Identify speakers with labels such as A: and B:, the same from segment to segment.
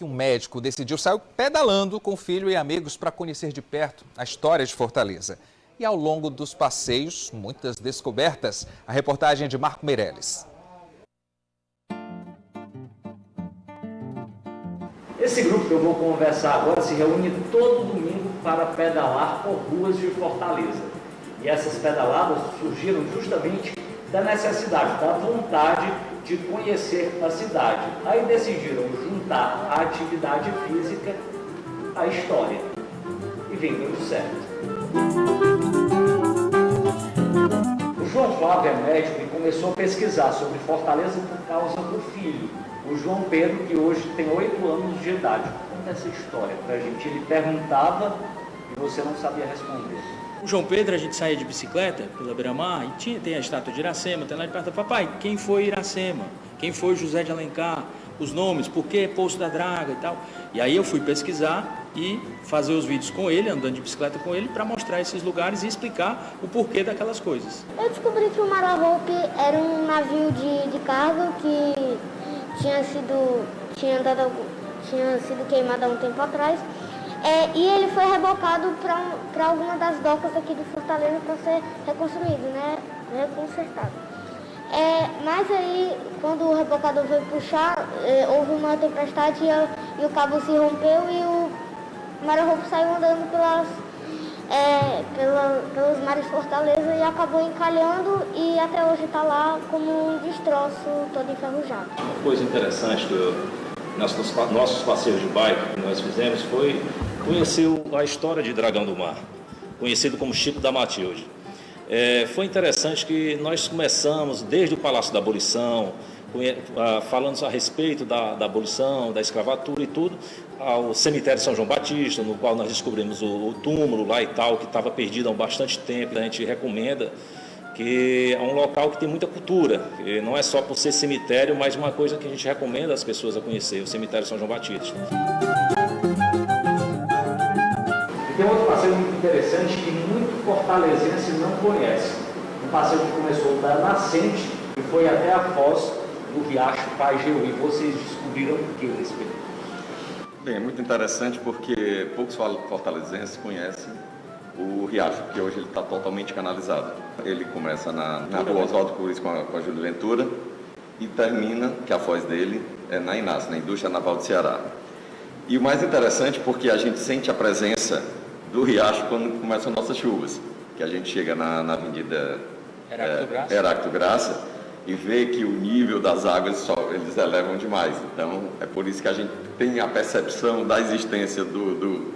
A: que um médico decidiu sair pedalando com o filho e amigos para conhecer de perto a história de Fortaleza. E ao longo dos passeios, muitas descobertas. A reportagem é de Marco Meirelles.
B: Esse grupo que eu vou conversar agora se reúne todo domingo para pedalar por ruas de Fortaleza. E essas pedaladas surgiram justamente da necessidade, da vontade de conhecer a cidade. Aí decidiram juntar a atividade física à história. E vem dando certo. O João Flávio é médico e começou a pesquisar sobre Fortaleza por causa do filho, o João Pedro, que hoje tem 8 anos de idade. Conta essa história pra gente. Ele perguntava e você não sabia responder.
C: O João Pedro, a gente saía de bicicleta pela beira-mar e tem a estátua de Iracema, tem lá de perto. Papai, quem foi Iracema? Quem foi José de Alencar? Os nomes, por que Poço da Draga e tal. E aí eu fui pesquisar e fazer os vídeos com ele, andando de bicicleta com ele, para mostrar esses lugares e explicar o porquê daquelas coisas.
D: Eu descobri que o Marahope era um navio de carga que tinha sido queimado há um tempo atrás. E ele foi rebocado para alguma das docas aqui de Fortaleza para ser reconstruído, né? Reconsertado. Mas aí, quando o rebocador veio puxar, houve uma tempestade e o cabo se rompeu e o Marahope saiu andando pelos mares de Fortaleza e acabou encalhando e até hoje está lá como um destroço todo enferrujado.
E: Uma coisa interessante nossos passeios de bike que nós fizemos foi conhecer a história de Dragão do Mar, conhecido como Chico da Matilde. Foi interessante que nós começamos desde o Palácio da Abolição, falando a respeito da abolição, da escravatura e tudo, ao cemitério São João Batista, no qual nós descobrimos o túmulo lá e tal, que estava perdido há bastante tempo. A gente recomenda que é um local que tem muita cultura, que não é só por ser cemitério, mas uma coisa que a gente recomenda às pessoas a conhecer, o cemitério São João Batista.
B: E tem outro passeio muito interessante que muito fortalezense não conhece. Um passeio que começou da Nascente e foi até a foz do Riacho Pajeú. E vocês descobriram o que nesse período?
F: Bem, é muito interessante porque poucos fortalezenses conhecem o Riacho, porque hoje ele está totalmente canalizado. Ele começa na rua Oswaldo Cruz com a Júlio Ventura e termina, que a foz dele é na Inácio, na Indústria Naval do Ceará. E o mais interessante porque a gente sente a presença do riacho quando começam nossas chuvas, que a gente chega na Avenida Heráclito Graça e vê que o nível das águas eles elevam demais. Então é por isso que a gente tem a percepção da existência do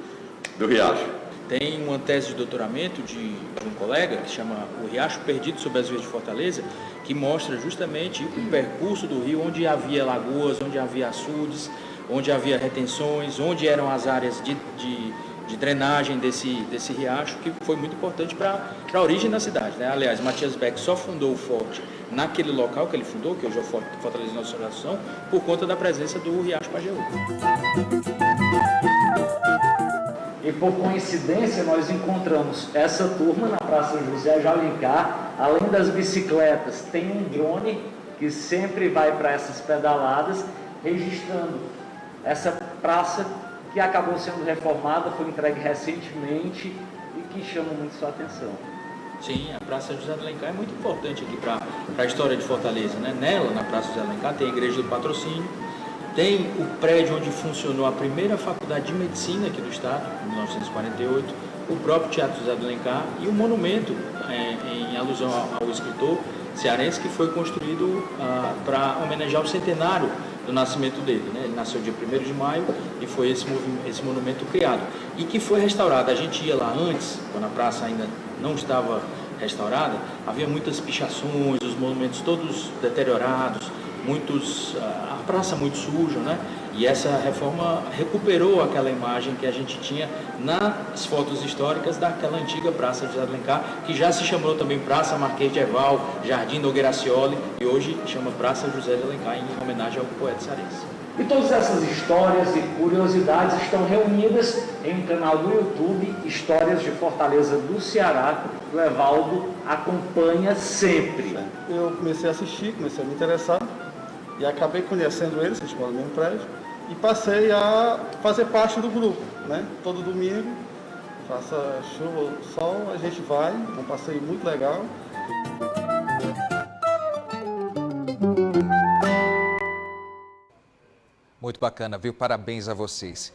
F: riacho.
C: Tem uma tese de doutoramento de um colega que chama O Riacho Perdido sob as Vias de Fortaleza, que mostra justamente o percurso do rio, onde havia lagoas, onde havia açudes, onde havia retenções, onde eram as áreas de drenagem desse riacho, que foi muito importante para a origem da cidade, né? Aliás, Matias Beck só fundou o forte naquele local que ele fundou, que hoje é o Fortaleza Nossa Senhora, por conta da presença do Riacho Pajeú.
B: E por coincidência nós encontramos essa turma na Praça José de Alencar. Além das bicicletas, tem um drone que sempre vai para essas pedaladas, registrando essa praça que acabou sendo reformada, foi entregue recentemente e que chama muito sua atenção.
C: Sim, a Praça José de Alencar é muito importante aqui para a história de Fortaleza, né? Nela, na Praça José de Alencar, tem a Igreja do Patrocínio, tem o prédio onde funcionou a primeira faculdade de medicina aqui do estado, em 1948, o próprio Teatro José de Alencar e o monumento em alusão ao escritor cearense que foi construído para homenagear o centenário do nascimento dele, né? Ele nasceu dia 1º de maio e foi esse monumento criado e que foi restaurado. A gente ia lá antes, quando a praça ainda não estava restaurada, havia muitas pichações, os monumentos todos deteriorados, a praça muito suja, né? E essa reforma recuperou aquela imagem que a gente tinha nas fotos históricas daquela antiga Praça José de Alencar, que já se chamou também Praça Marquês de Herval, Jardim Nogueira Scioli, e hoje chama Praça José de Alencar, em homenagem ao poeta cearense.
B: E todas essas histórias e curiosidades estão reunidas em um canal do YouTube, Histórias de Fortaleza do Ceará, que o Evaldo acompanha sempre.
G: Eu comecei a assistir, comecei a me interessar, e acabei conhecendo ele, vocês moram no mesmo prédio, e passei a fazer parte do grupo, né? Todo domingo, faça chuva ou sol, a gente vai, um passeio muito legal.
A: Muito bacana, viu? Parabéns a vocês.